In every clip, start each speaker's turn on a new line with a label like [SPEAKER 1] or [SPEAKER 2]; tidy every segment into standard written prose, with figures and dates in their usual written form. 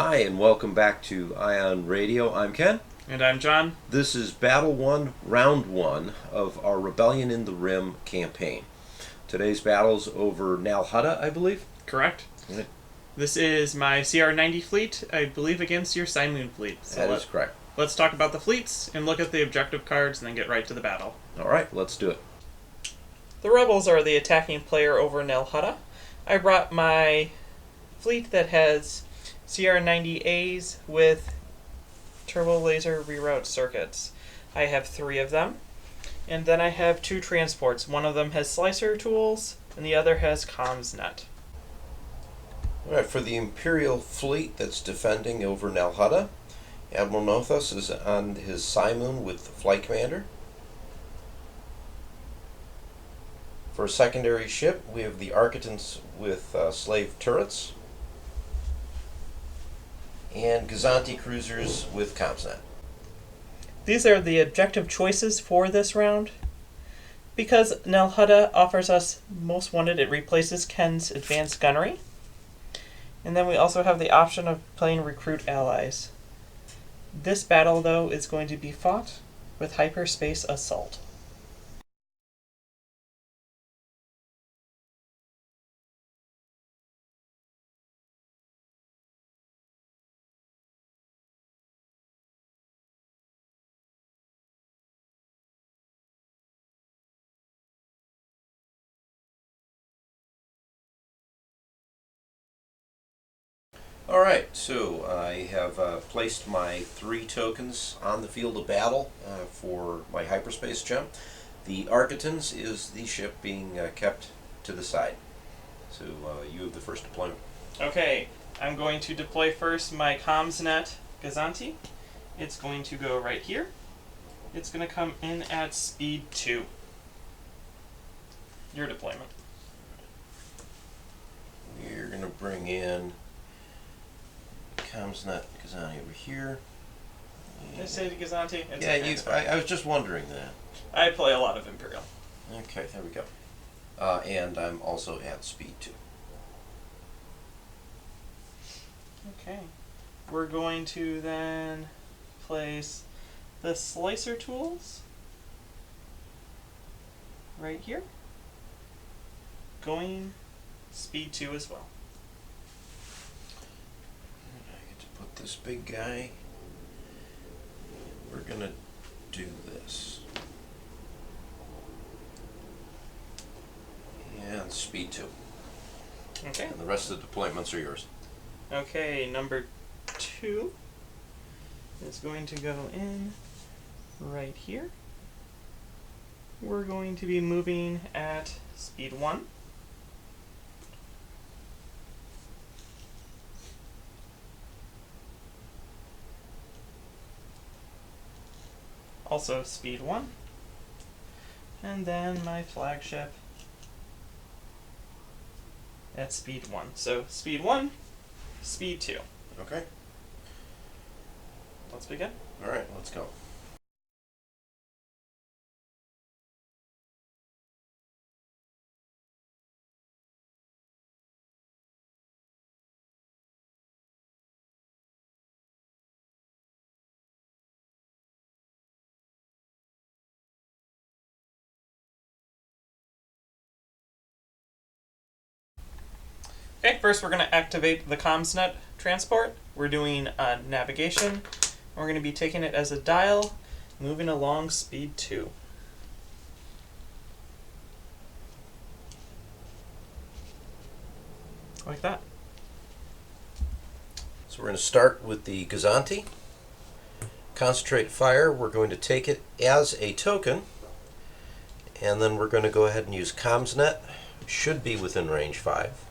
[SPEAKER 1] Hi, and welcome back to Ion Radio. I'm Ken.
[SPEAKER 2] And I'm John.
[SPEAKER 1] This is Battle 1, Round 1 of our Rebellion in the Rim campaign. Today's battle's over Hutta, I believe.
[SPEAKER 2] Correct.
[SPEAKER 1] Right.
[SPEAKER 2] This is my CR90 fleet, I believe, against your Cymoon fleet.
[SPEAKER 1] So that is correct.
[SPEAKER 2] Let's talk about the fleets and look at the objective cards and then get right to the battle.
[SPEAKER 1] Alright, let's do it.
[SPEAKER 2] The rebels are the attacking player over Hutta. I brought my fleet that has CR90As with Turbolaser Reroute circuits. I have 3 of them. And then I have 2 transports. One of them has slicer tools, and the other has comms net.
[SPEAKER 1] Alright, for the Imperial fleet that's defending over Hutta, Admiral Nothos is on his Cymoon with the Flight Commander. For a secondary ship, we have the Arquitens with slave turrets, and Cazares cruisers with CommsNet.
[SPEAKER 2] These are the objective choices for this round. Because Hutta offers us Most Wanted, it replaces Ken's Advanced Gunnery. And then we also have the option of playing Recruit Allies. This battle, though, is going to be fought with Hyperspace Assault.
[SPEAKER 1] Alright, so I have placed my 3 tokens on the field of battle for my hyperspace gem. The Arquitens is the ship being kept to the side. So you have the first deployment.
[SPEAKER 2] Okay, I'm going to deploy first my CommsNet Cazares. It's going to go right here. It's going to come in at speed 2. Your deployment.
[SPEAKER 1] We're going to bring in CommsNet Cazares over here.
[SPEAKER 2] Did I say Cazares?
[SPEAKER 1] Yeah, I was just wondering that.
[SPEAKER 2] I play a lot of Imperial.
[SPEAKER 1] Okay, there we go. And I'm also at speed 2.
[SPEAKER 2] Okay. We're going to then place the slicer tools right here. Going speed 2 as well.
[SPEAKER 1] Put this big guy. We're gonna do this. And speed 2.
[SPEAKER 2] Okay.
[SPEAKER 1] And the rest of the deployments are yours.
[SPEAKER 2] Okay, number 2 is going to go in right here. We're going to be moving at speed 1. Also speed 1. And then my flagship at speed 1. So speed 1, speed 2.
[SPEAKER 1] Okay.
[SPEAKER 2] Let's begin.
[SPEAKER 1] Alright, let's go.
[SPEAKER 2] Okay, first we're going to activate the CommsNet transport. We're doing navigation. We're going to be taking it as a dial, moving along speed 2. Like that.
[SPEAKER 1] So we're going to start with the Cazares. Concentrate fire. We're going to take it as a token. And then we're going to go ahead and use CommsNet. Should be within range 5.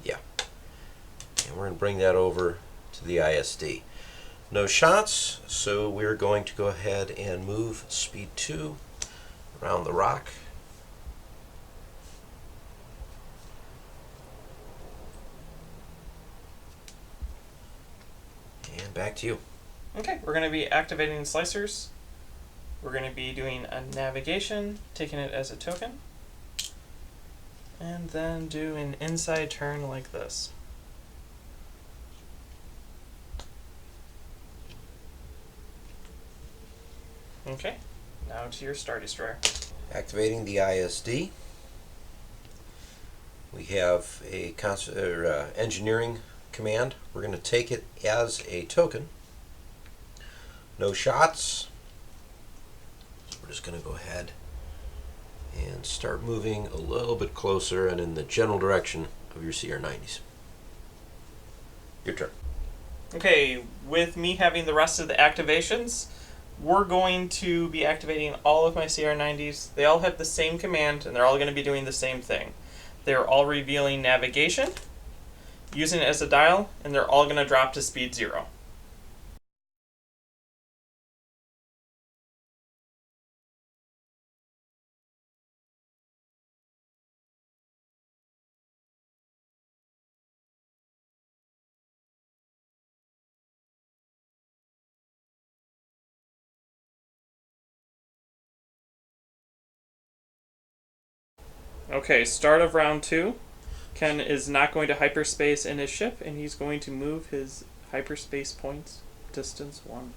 [SPEAKER 1] Yeah. And we're going to bring that over to the ISD. No shots, so we're going to go ahead and move speed 2 around the rock. And back to you.
[SPEAKER 2] Okay, we're going to be activating slicers. We're going to be doing a navigation, taking it as a token. And then do an inside turn like this. Okay, now to your Star Destroyer.
[SPEAKER 1] Activating the ISD. We have a engineering command. We're going to take it as a token. No shots. So we're just going to go ahead and start moving a little bit closer and in the general direction of your CR90s. Your turn.
[SPEAKER 2] Okay, with me having the rest of the activations, we're going to be activating all of my CR90s. They all have the same command, and they're all going to be doing the same thing. They're all revealing navigation, using it as a dial, and they're all going to drop to speed 0. Okay, start of round 2. Ken is not going to hyperspace in his ship, and he's going to move his hyperspace points distance 1.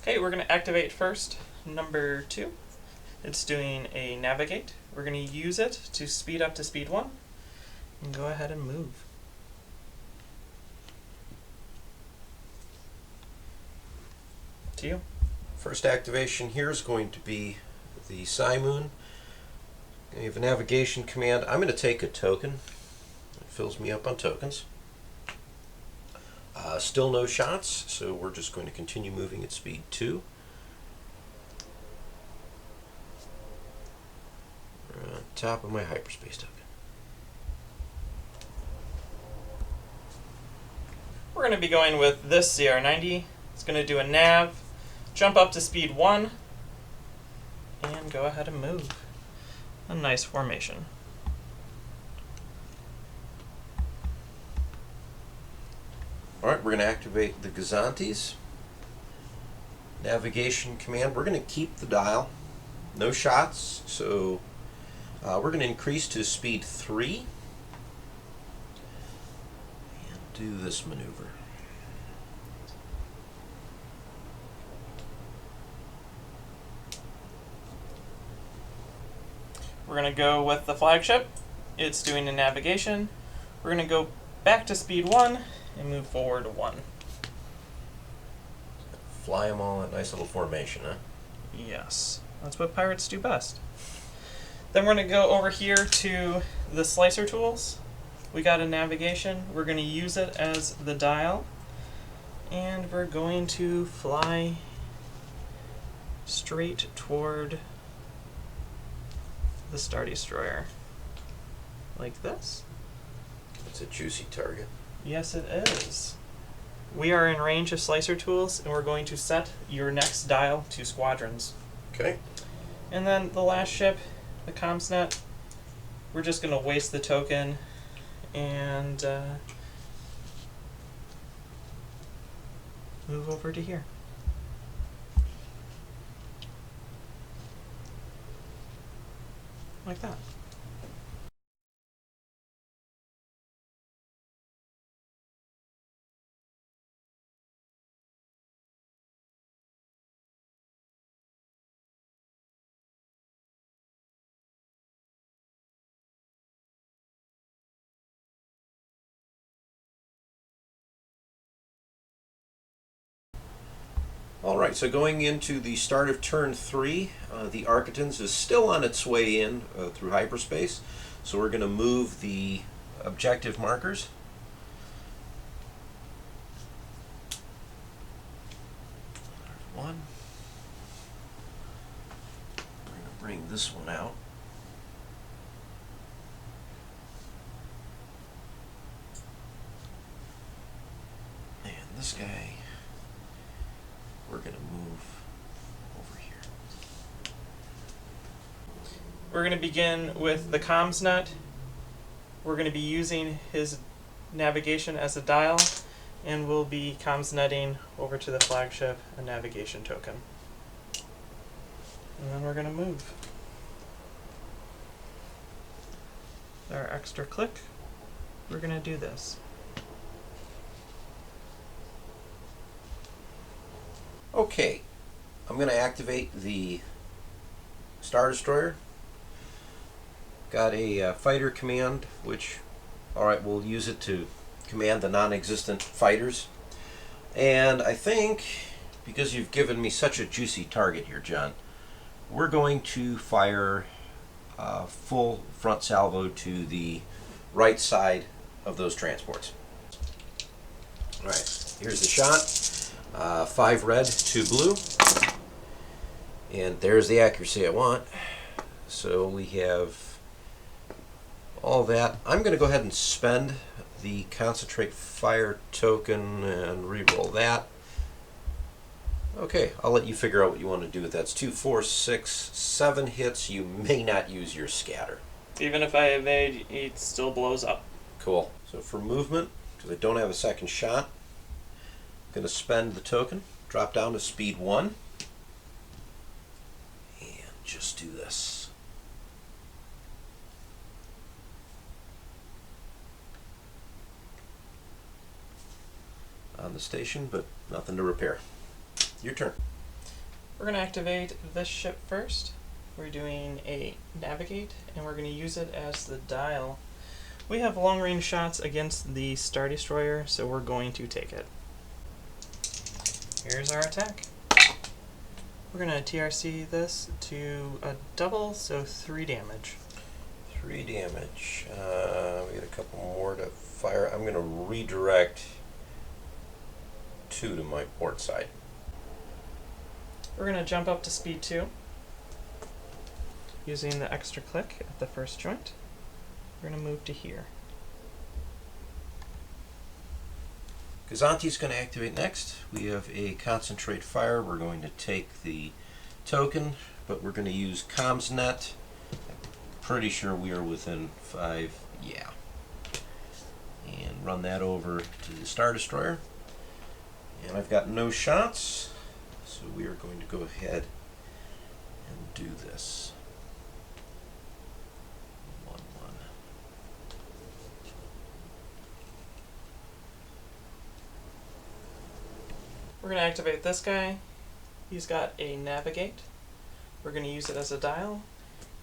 [SPEAKER 2] Okay, we're going to activate first number 2. It's doing a navigate. We're going to use it to speed up to speed 1 and go ahead and move. To you.
[SPEAKER 1] First activation here is going to be the Cymoon. We have a navigation command. I'm going to take a token. It fills me up on tokens. Still no shots, so we're just going to continue moving at speed 2. On top of my hyperspace token.
[SPEAKER 2] We're going to be going with this CR90. It's going to do a nav, jump up to speed 1, and go ahead and move. A nice formation.
[SPEAKER 1] Alright, we're going to activate the Gazantes. Navigation command. We're going to keep the dial. No shots, so we're going to increase to speed 3 and do this maneuver.
[SPEAKER 2] We're going to go with the flagship. It's doing a navigation. We're going to go back to speed 1 and move forward 1.
[SPEAKER 1] Fly them all in a nice little formation, huh?
[SPEAKER 2] Yes, that's what pirates do best. Then we're going to go over here to the slicer tools. We got a navigation. We're going to use it as the dial. And we're going to fly straight toward the Star Destroyer. Like this.
[SPEAKER 1] It's a juicy target.
[SPEAKER 2] Yes, it is. We are in range of slicer tools, and we're going to set your next dial to squadrons.
[SPEAKER 1] Okay.
[SPEAKER 2] And then the last ship, the ComsNet, we're just going to waste the token and move over to here. Like that.
[SPEAKER 1] Alright, so going into the start of turn 3, the Arquitens is still on its way in through hyperspace. So we're going to move the objective markers. There's one. We're going to bring this one out. And this guy, we're going to move over here.
[SPEAKER 2] We're going to begin with the ComsNet. We're going to be using his navigation as a dial, and we'll be ComsNetting over to the flagship a navigation token. And then we're going to move. With our extra click, we're going to do this.
[SPEAKER 1] Okay, I'm going to activate the Star Destroyer. Got a fighter command, which, alright, we'll use it to command the non-existent fighters. And I think, because you've given me such a juicy target here, John, we're going to fire full front salvo to the right side of those transports. Alright, here's the shot. 5 red, 2 blue. And there's the accuracy I want. So we have all that. I'm going to go ahead and spend the concentrate fire token and re-roll that. Okay, I'll let you figure out what you want to do with that. It's 2, 4, 6, 7 hits. You may not use your scatter.
[SPEAKER 2] Even if I evade, it still blows up.
[SPEAKER 1] Cool. So for movement, because I don't have a second shot, I'm going to spend the token, drop down to speed 1, and just do this. On the station, but nothing to repair. Your turn.
[SPEAKER 2] We're going to activate this ship first. We're doing a navigate, and we're going to use it as the dial. We have long range shots against the Star Destroyer, so we're going to take it. Here's our attack. We're going to TRC this to a double, so 3 damage.
[SPEAKER 1] 3 damage. We got a couple more to fire. I'm going to redirect 2 to my port side.
[SPEAKER 2] We're going to jump up to speed 2 using the extra click at the first joint. We're going to move to here.
[SPEAKER 1] Gazanti's going to activate next. We have a concentrate fire. We're going to take the token, but we're going to use CommsNet. Pretty sure we are within 5. Yeah. And run that over to the Star Destroyer. And I've got no shots, so we are going to go ahead and do this. 1, 1.
[SPEAKER 2] We're going to activate this guy. He's got a navigate. We're going to use it as a dial.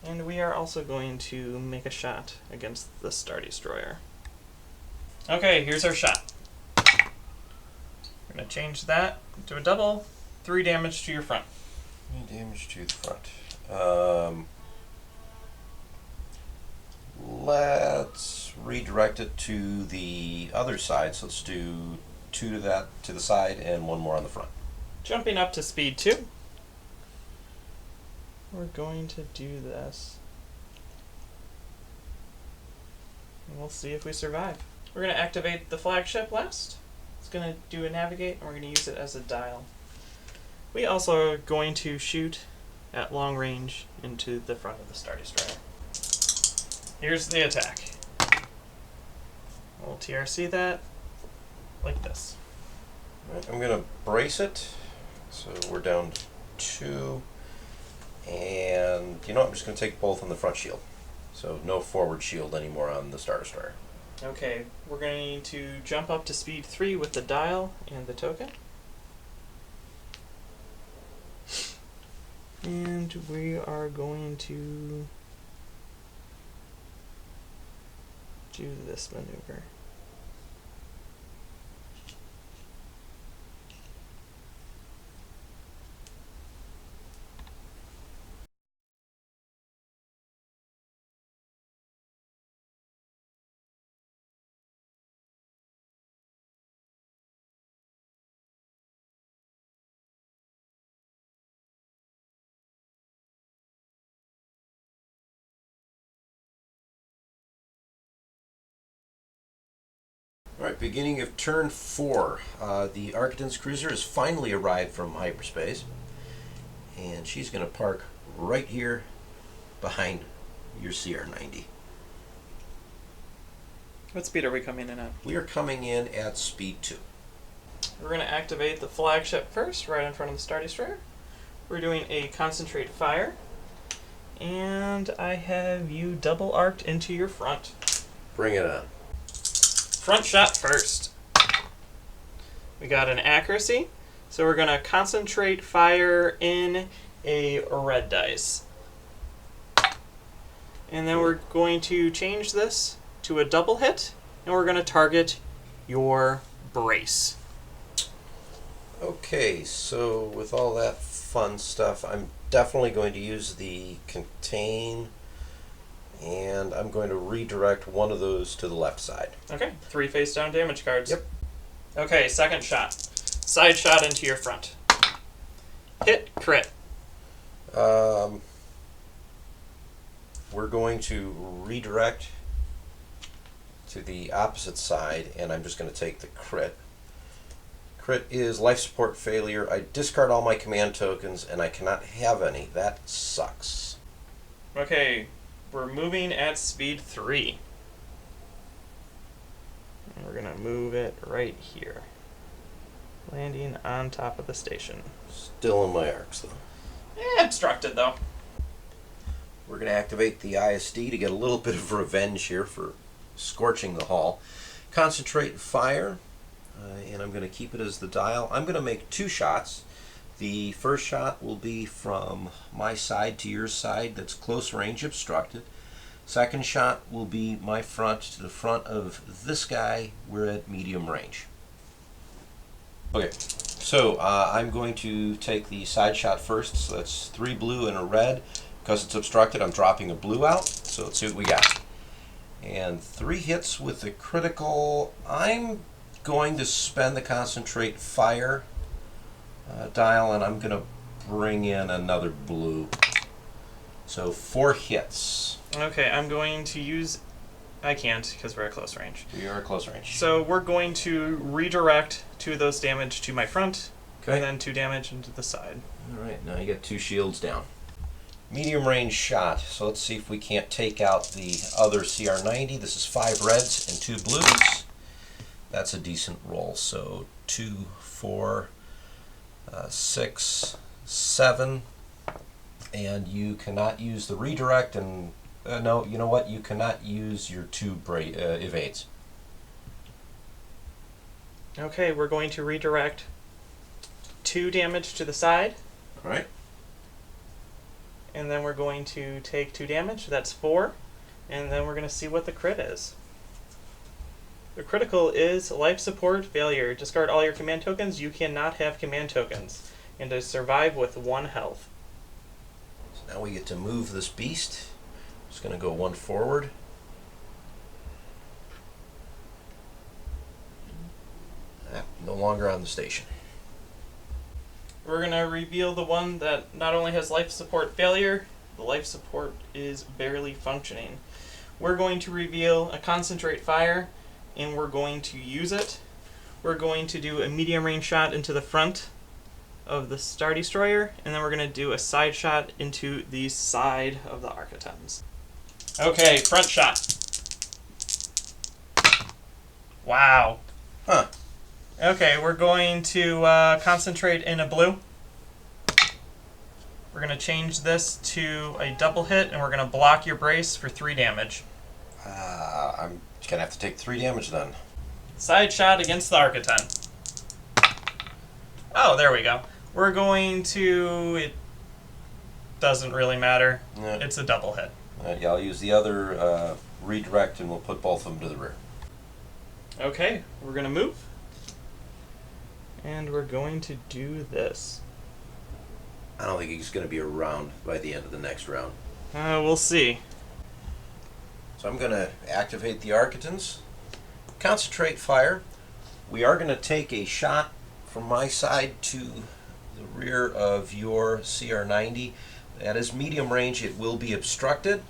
[SPEAKER 2] And we are also going to make a shot against the Star Destroyer. Okay, here's our shot. We're going to change that to a double. 3 damage to your front.
[SPEAKER 1] 3 damage to the front. Let's redirect it to the other side. So let's do 2 to the side and 1 more on the front.
[SPEAKER 2] Jumping up to speed 2. We're going to do this. And we'll see if we survive. We're going to activate the flagship last. It's going to do a navigate, and we're going to use it as a dial. We also are going to shoot at long range into the front of the Star Destroyer. Here's the attack. We'll TRC that like this.
[SPEAKER 1] Right, I'm going to brace it. So we're down to 2. And you know what? I'm just going to take both on the front shield. So no forward shield anymore on the Star Destroyer.
[SPEAKER 2] Okay, we're going to jump up to speed 3 with the dial and the token. And we are going to do this maneuver.
[SPEAKER 1] Alright, beginning of turn 4. The Arquitens cruiser has finally arrived from hyperspace. And she's going to park right here behind your CR90.
[SPEAKER 2] What speed are we coming in at?
[SPEAKER 1] We are coming in at speed 2.
[SPEAKER 2] We're going to activate the flagship first, right in front of the Star Destroyer. We're doing a concentrate fire. And I have you double arced into your front.
[SPEAKER 1] Bring it on.
[SPEAKER 2] Front shot first. We got an accuracy, so we're going to concentrate fire in a red dice. And then we're going to change this to a double hit, and we're going to target your brace.
[SPEAKER 1] Okay, so with all that fun stuff, I'm definitely going to use the contain, and I'm going to redirect one of those to the left side.
[SPEAKER 2] Okay, 3 face down damage cards.
[SPEAKER 1] Yep.
[SPEAKER 2] Okay, second shot. Side shot into your front. Hit, crit.
[SPEAKER 1] We're going to redirect to the opposite side, and I'm just going to take the crit. Crit is life support failure. I discard all my command tokens, and I cannot have any. That sucks.
[SPEAKER 2] Okay, we're moving at speed 3. And we're going to move it right here. Landing on top of the station.
[SPEAKER 1] Still in my arcs, though.
[SPEAKER 2] Obstructed, though.
[SPEAKER 1] We're going to activate the ISD to get a little bit of revenge here for scorching the hull. Concentrate fire, and I'm going to keep it as the dial. I'm going to make 2 shots. The first shot will be from my side to your side, that's close range obstructed. Second shot will be my front to the front of this guy. We're at medium range. Okay, so I'm going to take the side shot first, so that's 3 blue and a red. Because it's obstructed, I'm dropping a blue out, so let's see what we got. And 3 hits with the critical. I'm going to spend the concentrate fire dial, and I'm going to bring in another blue. So 4 hits.
[SPEAKER 2] Okay, I'm going to use... I can't, because we're at close range.
[SPEAKER 1] We are at close range.
[SPEAKER 2] So we're going to redirect 2 of those damage to my front,
[SPEAKER 1] Okay.
[SPEAKER 2] and then 2 damage into the side.
[SPEAKER 1] Alright, now you got 2 shields down. Medium range shot, so let's see if we can't take out the other CR90. This is 5 reds and 2 blues. That's a decent roll, so 2, 4, 6, 7, and you cannot use the redirect, and no, you know what, you cannot use your 2 evades.
[SPEAKER 2] Okay, we're going to redirect 2 damage to the side.
[SPEAKER 1] Alright.
[SPEAKER 2] And then we're going to take 2 damage, that's 4, and then we're going to see what the crit is. The critical is life support failure. Discard all your command tokens. You cannot have command tokens. And to survive with 1 health.
[SPEAKER 1] So now we get to move this beast. Just going to go 1 forward. No longer on the station.
[SPEAKER 2] We're going to reveal the one that not only has life support failure, the life support is barely functioning. We're going to reveal a concentrate fire, and we're going to use it. We're going to do a medium range shot into the front of the Star Destroyer, and then we're going to do a side shot into the side of the Arquitens. Okay, front shot. Wow.
[SPEAKER 1] Huh.
[SPEAKER 2] Okay, we're going to concentrate in a blue. We're going to change this to a double hit, and we're going to block your brace for 3 damage.
[SPEAKER 1] I'm going to have to take 3 damage then.
[SPEAKER 2] Side shot against the Arquiten. Oh, there we go. We're going to... It doesn't really matter.
[SPEAKER 1] Yeah.
[SPEAKER 2] It's a double hit.
[SPEAKER 1] Yeah, I'll use the other redirect, and we'll put both of them to the rear.
[SPEAKER 2] Okay, we're going to move. And we're going to do this.
[SPEAKER 1] I don't think he's going to be around by the end of the next round.
[SPEAKER 2] We'll see.
[SPEAKER 1] So I'm going to activate the Arquitens. Concentrate fire. We are going to take a shot from my side to the rear of your CR90. That is medium range. It will be obstructed.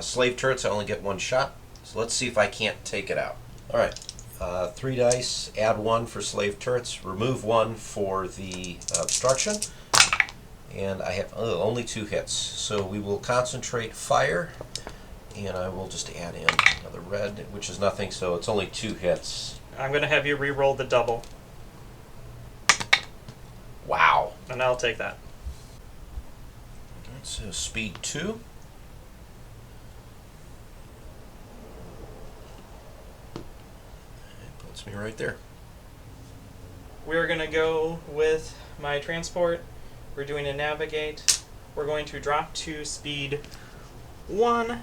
[SPEAKER 1] Slave turrets, I only get 1 shot. So let's see if I can't take it out. Alright. 3 dice, add 1 for slave turrets, remove 1 for the obstruction, and I have only 2 hits. So we will concentrate fire, and I will just add in another red, which is nothing, so it's only 2 hits.
[SPEAKER 2] I'm going to have you re-roll the double.
[SPEAKER 1] Wow.
[SPEAKER 2] And I'll take that.
[SPEAKER 1] So speed 2. It puts me right there.
[SPEAKER 2] We're going to go with my transport. We're doing a navigate. We're going to drop to speed 1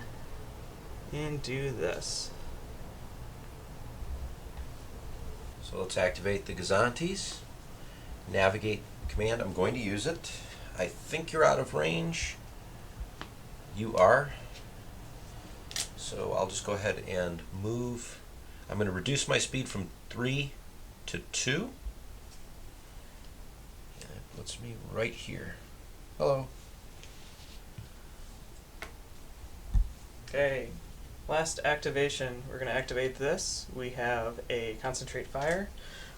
[SPEAKER 2] and do this.
[SPEAKER 1] So let's activate the Gazantes. Navigate command, I'm going to use it. I think you're out of range. You are. So I'll just go ahead and move. I'm going to reduce my speed from 3 to 2. And it puts me right here. Hello.
[SPEAKER 2] Okay, last activation. We're going to activate this. We have a concentrate fire.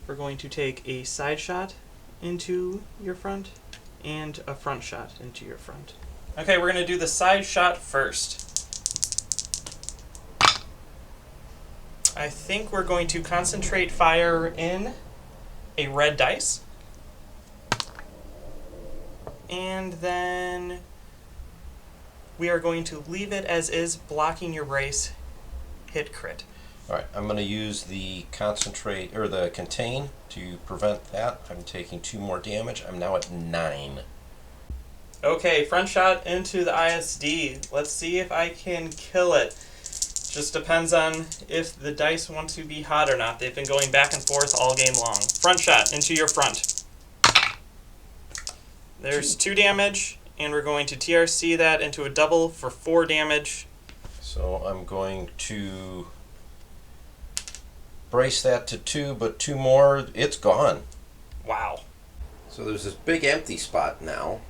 [SPEAKER 2] We're going to take a side shot into your front and a front shot into your front. Okay, we're going to do the side shot first. I think we're going to concentrate fire in a red dice. And then we are going to leave it as is, blocking your brace, hit crit.
[SPEAKER 1] Alright, I'm going to use the concentrate, or the contain, to prevent that. I'm taking 2 more damage. I'm now at 9.
[SPEAKER 2] Okay, front shot into the ISD. Let's see if I can kill it. Just depends on if the dice want to be hot or not. They've been going back and forth all game long. Front shot into your front. There's 2 damage, and we're going to TRC that into a double for 4 damage.
[SPEAKER 1] So I'm going to brace that to 2, but 2 more, it's gone.
[SPEAKER 2] Wow.
[SPEAKER 1] So there's this big empty spot now.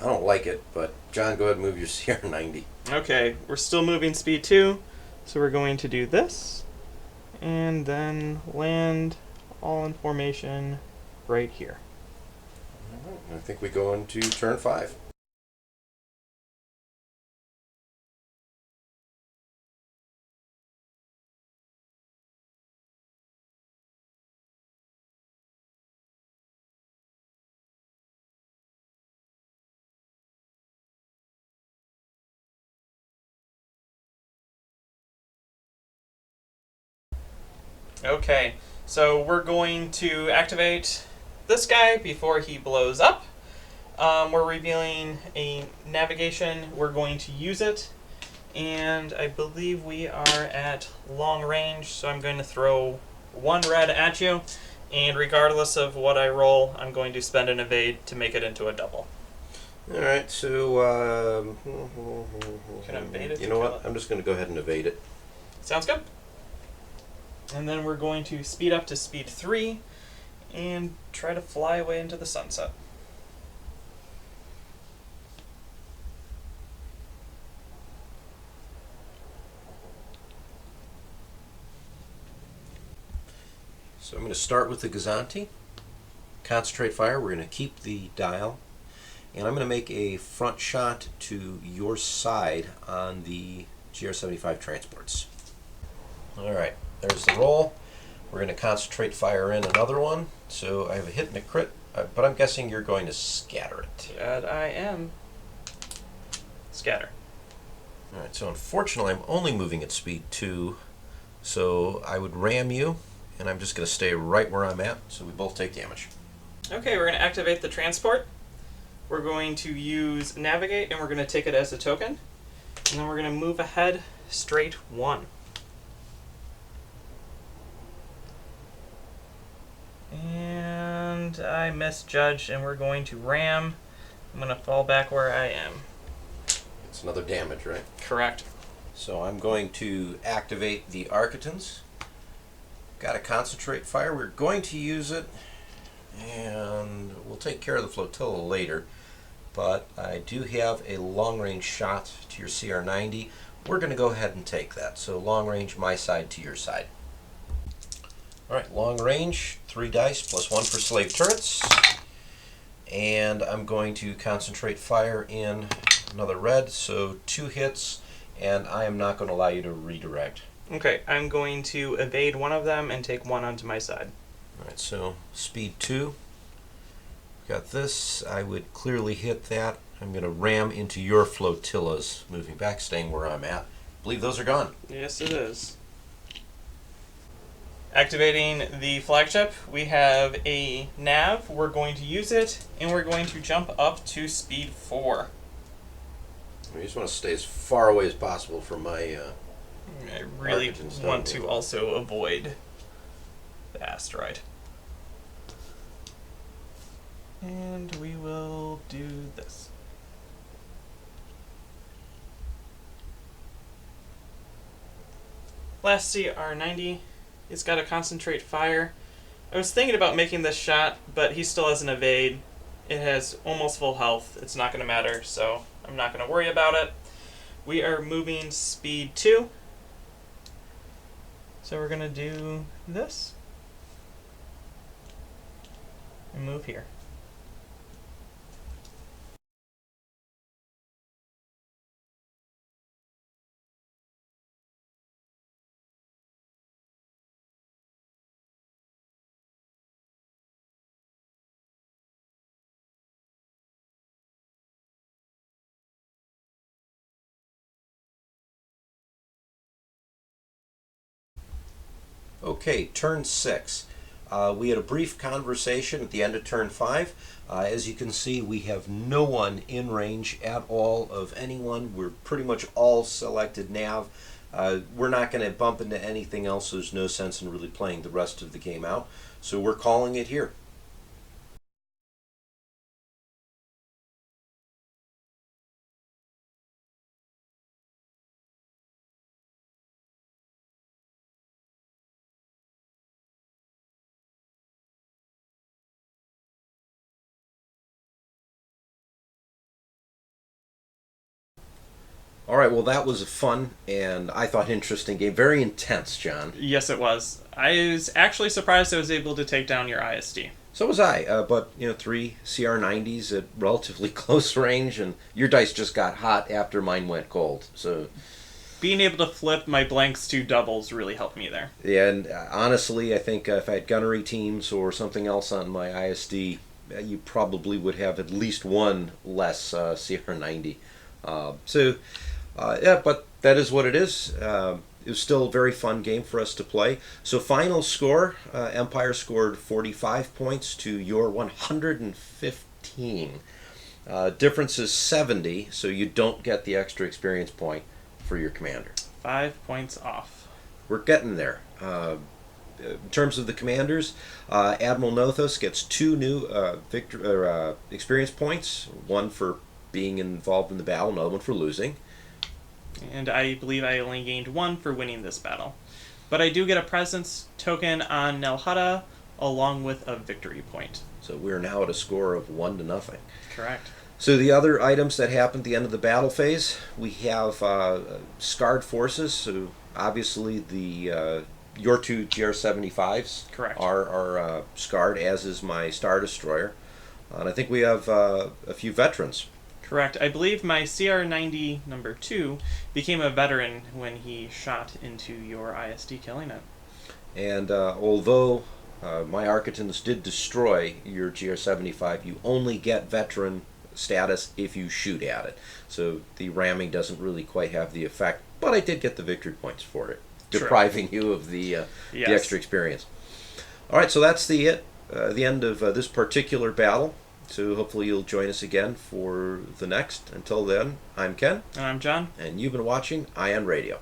[SPEAKER 1] I don't like it, but John, go ahead and move your CR90.
[SPEAKER 2] Okay, we're still moving speed 2, so we're going to do this, and then land all in formation right here.
[SPEAKER 1] All right, I think we go into turn 5.
[SPEAKER 2] Okay, so we're going to activate this guy before he blows up. We're revealing a navigation. We're going to use it, and I believe we are at long range, so I'm going to throw 1 red at you, and regardless of what I roll, I'm going to spend an evade to make it into a double.
[SPEAKER 1] Alright, so
[SPEAKER 2] Can I evade it?
[SPEAKER 1] you know what? I'm just going to go ahead and evade it.
[SPEAKER 2] Sounds good. And then we're going to speed up to speed 3 and try to fly away into the sunset.
[SPEAKER 1] So I'm going to start with the Gazanti. Concentrate fire, we're going to keep the dial. And I'm going to make a front shot to your side on the CR75 transports. Alright, there's the roll. We're going to concentrate fire in another one. So I have a hit and a crit, but I'm guessing you're going to scatter it.
[SPEAKER 2] And I am. Scatter.
[SPEAKER 1] Alright, so unfortunately I'm only moving at speed 2. So I would ram you, and I'm just going to stay right where I'm at, so we both take damage.
[SPEAKER 2] Okay, we're going to activate the transport. We're going to use navigate, and we're going to take it as a token. And then we're going to move ahead straight 1. And I misjudged, and we're going to ram. I'm going to fall back where I am.
[SPEAKER 1] It's another damage, right?
[SPEAKER 2] Correct.
[SPEAKER 1] So I'm going to activate the Arquitens. Got a concentrate fire. We're going to use it, and we'll take care of the flotilla later. But I do have a long-range shot to your CR90. We're going to go ahead and take that. So long range, my side to your side. Alright, long range, 3 dice plus 1 for slave turrets. And I'm going to concentrate fire in another red, so 2 hits, and I am not going to allow you to redirect.
[SPEAKER 2] Okay, I'm going to evade one of them and take one onto my side.
[SPEAKER 1] Alright, so speed 2. Got this. I would clearly hit that. I'm going to ram into your flotillas, moving back, staying where I'm at. I believe those are gone.
[SPEAKER 2] Yes, it is. Activating the flagship, we have a nav. We're going to use it, and we're going to jump up to speed 4.
[SPEAKER 1] I just want to stay as far away as possible from my...
[SPEAKER 2] I really want to also avoid the asteroid. And we will do this. Last CR90. It's got to concentrate fire. I was thinking about making this shot, but he still has an evade. It has almost full health. It's not going to matter, so I'm not going to worry about it. We are moving speed 2. So we're going to do this. And move here.
[SPEAKER 1] Okay, turn 6. We had a brief conversation at the end of turn 5. As you can see, we have no one in range at all of anyone. We're pretty much all selected nav. We're not going to bump into anything else, so there's no sense in really playing the rest of the game out. So we're calling it here. All right, well, that was a fun and I thought interesting game. Very intense, John.
[SPEAKER 2] Yes, it was. I was actually surprised I was able to take down your ISD.
[SPEAKER 1] So was I, but 3 CR90s at relatively close range, and your dice just got hot after mine went cold. So
[SPEAKER 2] being able to flip my blanks to doubles really helped me there.
[SPEAKER 1] Yeah, and honestly, I think if I had gunnery teams or something else on my ISD, you probably would have at least one less CR90. Yeah, but that is what it is. It was still a very fun game for us to play. So final score, Empire scored 45 points to your 115. Difference is 70, so you don't get the extra experience point for your commander.
[SPEAKER 2] 5 points off.
[SPEAKER 1] We're getting there. In terms of the commanders, Admiral Nothos gets 2 new experience points, one for being involved in the battle, another one for losing.
[SPEAKER 2] And I believe I only gained 1 for winning this battle. But I do get a presence token on Hutta along with a victory point.
[SPEAKER 1] So we're now at a score of 1-0.
[SPEAKER 2] Correct.
[SPEAKER 1] So the other items that happened at the end of the battle phase, we have scarred forces. So obviously your 2 GR75s
[SPEAKER 2] Correct.
[SPEAKER 1] are scarred, as is my Star Destroyer. And I think we have a few veterans.
[SPEAKER 2] Correct. I believe my CR90 number 2 became a veteran when he shot into your ISD, killing it.
[SPEAKER 1] And although my Arquitens did destroy your GR75, you only get veteran status if you shoot at it. So the ramming doesn't really quite have the effect, but I did get the victory points for it, depriving you of the extra experience. All right, so that's the end of this particular battle. So hopefully you'll join us again for the next. Until then, I'm Ken.
[SPEAKER 2] And I'm John.
[SPEAKER 1] And you've been watching Ion Radio.